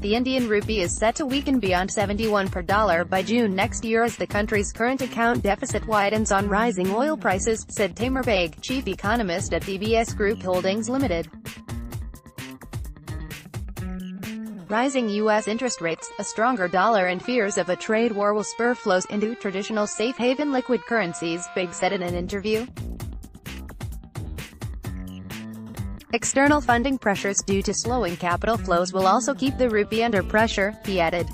The Indian rupee is set to weaken beyond 71 per dollar by June next year as the country's current account deficit widens on rising oil prices, said Taimur Baig, chief economist at DBS Group Holdings Ltd. Rising U.S. interest rates, a stronger dollar and fears of a trade war will spur flows into traditional safe haven liquid currencies, Baig said in an interview. External funding pressures due to slowing capital flows will also keep the rupee under pressure, he added.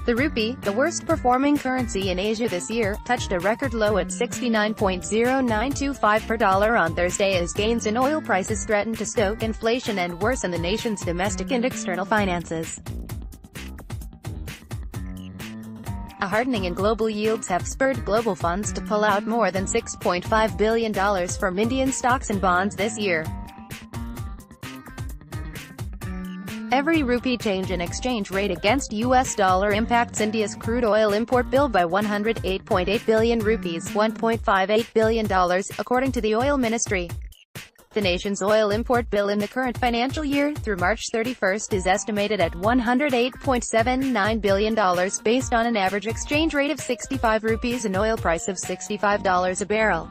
The rupee, the worst performing currency in Asia this year, touched a record low at 69.0925 per dollar on Thursday as gains in oil prices threatened to stoke inflation and worsen the nation's domestic and external finances. A hardening in global yields have spurred global funds to pull out more than $6.5 billion from Indian stocks and bonds this year. Every rupee change in exchange rate against US dollar impacts India's crude oil import bill by 108.8 billion rupees, $1.58 billion, according to the oil ministry. The nation's oil import bill in the current financial year, through March 31, is estimated at $108.79 billion, based on an average exchange rate of 65 rupees and oil price of $65 a barrel.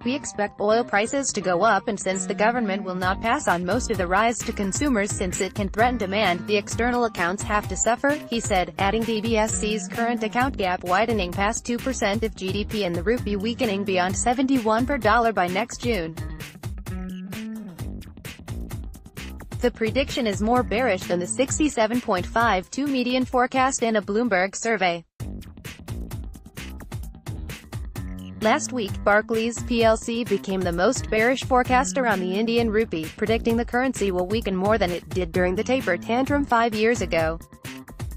We expect oil prices to go up, and since the government will not pass on most of the rise to consumers since it can threaten demand, the external accounts have to suffer, he said, adding DBS sees current account gap widening past 2% of GDP and the rupee weakening beyond 71 per dollar by next June. The prediction is more bearish than the 67.52 median forecast in a Bloomberg survey. Last week, Barclays plc became the most bearish forecaster on the Indian rupee, predicting the currency will weaken more than it did during the taper tantrum 5 years ago.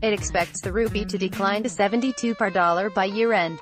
It expects the rupee to decline to 72 per dollar by year-end.